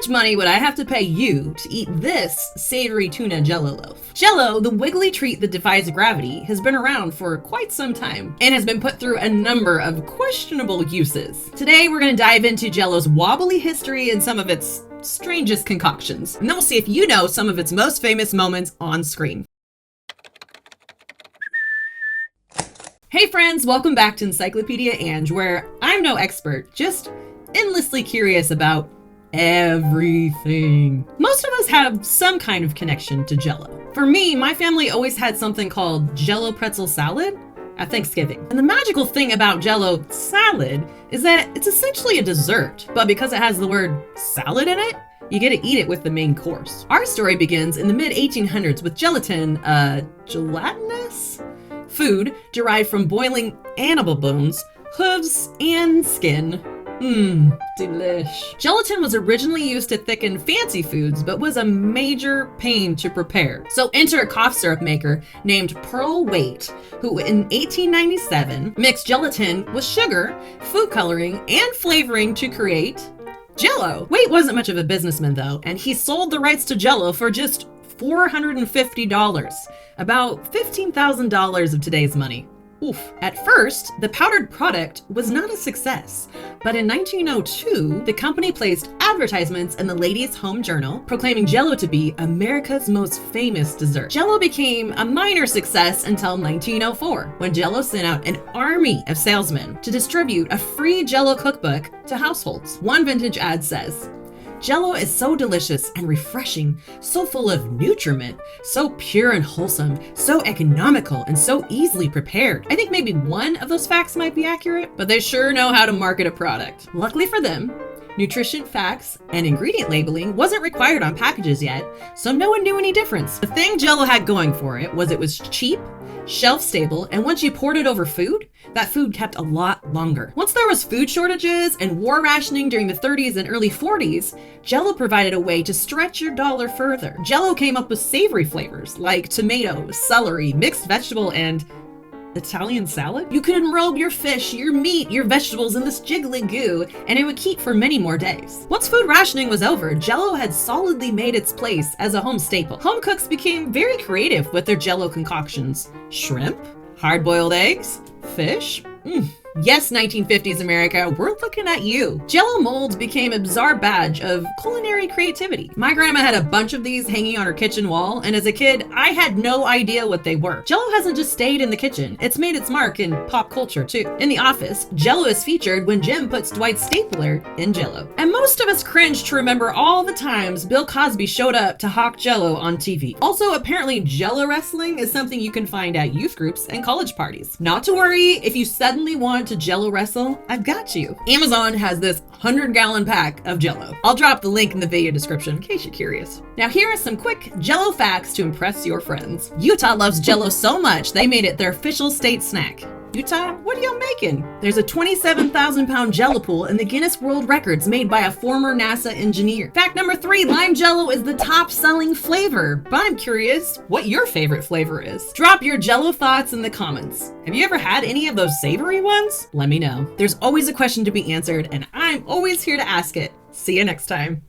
much money would I have to pay you to eat this savory tuna Jello loaf? Jello, the wiggly treat that defies gravity, has been around for quite some time and has been put through a number of questionable uses. Today, we're going to dive into Jello's wobbly history and some of its strangest concoctions, and then we'll see if you know some of its most famous moments on screen. Hey friends, welcome back to Encyclopedia Ange, where I'm no expert, just endlessly curious about everything. Most of us have some kind of connection to Jello. For me, my family always had something called Jello pretzel salad at Thanksgiving. And the magical thing about Jello salad is that it's essentially a dessert, but because it has the word salad in it, you get to eat it with the main course. Our story begins in the mid-1800s with gelatin, gelatinous food derived from boiling animal bones, hooves, and skin. Delish. Gelatin was originally used to thicken fancy foods, but was a major pain to prepare. So enter a cough syrup maker named Pearl Waite, who in 1897 mixed gelatin with sugar, food coloring, and flavoring to create Jello. Waite wasn't much of a businessman though, and he sold the rights to Jello for just $450, about $15,000 of today's money. Oof. At first, the powdered product was not a success, but in 1902, the company placed advertisements in the Ladies' Home Journal proclaiming Jello to be America's most famous dessert. Jello became a minor success until 1904, when Jello sent out an army of salesmen to distribute a free Jello cookbook to households. One vintage ad says, "Jello is so delicious and refreshing, so full of nutriment, so pure and wholesome, so economical, and so easily prepared." I think maybe one of those facts might be accurate, but they sure know how to market a product. Luckily for them, nutrition facts and ingredient labeling wasn't required on packages yet, so no one knew any difference. The thing Jello had going for it was cheap, shelf stable, and once you poured it over food, that food kept a lot longer. Once there was food shortages and war rationing during the 30s and early 40s, Jello provided a way to stretch your dollar further. Jello came up with savory flavors like tomato, celery, mixed vegetable, and Italian salad. You could enrobe your fish, your meat, your vegetables in this jiggly goo, and it would keep for many more days. Once food rationing was over, Jello had solidly made its place as a home staple. Home cooks became very creative with their Jello concoctions. Shrimp, hard-boiled eggs, fish. Yes, 1950s America, we're looking at you. Jello molds became a bizarre badge of culinary creativity. My grandma had a bunch of these hanging on her kitchen wall, and as a kid, I had no idea what they were. Jello hasn't just stayed in the kitchen, it's made its mark in pop culture too. In The Office, Jello is featured when Jim puts Dwight's stapler in Jello. And most of us cringe to remember all the times Bill Cosby showed up to hawk Jello on TV. Also, apparently Jello wrestling is something you can find at youth groups and college parties. Not to worry, if you suddenly want to Jello wrestle, I've got you. Amazon has this 100-gallon pack of Jello. I'll drop the link in the video description in case you're curious. Now here are some quick Jello facts to impress your friends. Utah loves Jello so much they made it their official state snack. Utah, what are y'all making? There's a 27,000-pound Jello pool in the Guinness World Records made by a former NASA engineer. Fact number 3, lime Jello is the top-selling flavor, but I'm curious what your favorite flavor is. Drop your Jello thoughts in the comments. Have you ever had any of those savory ones? Let me know. There's always a question to be answered, and I'm always here to ask it. See you next time.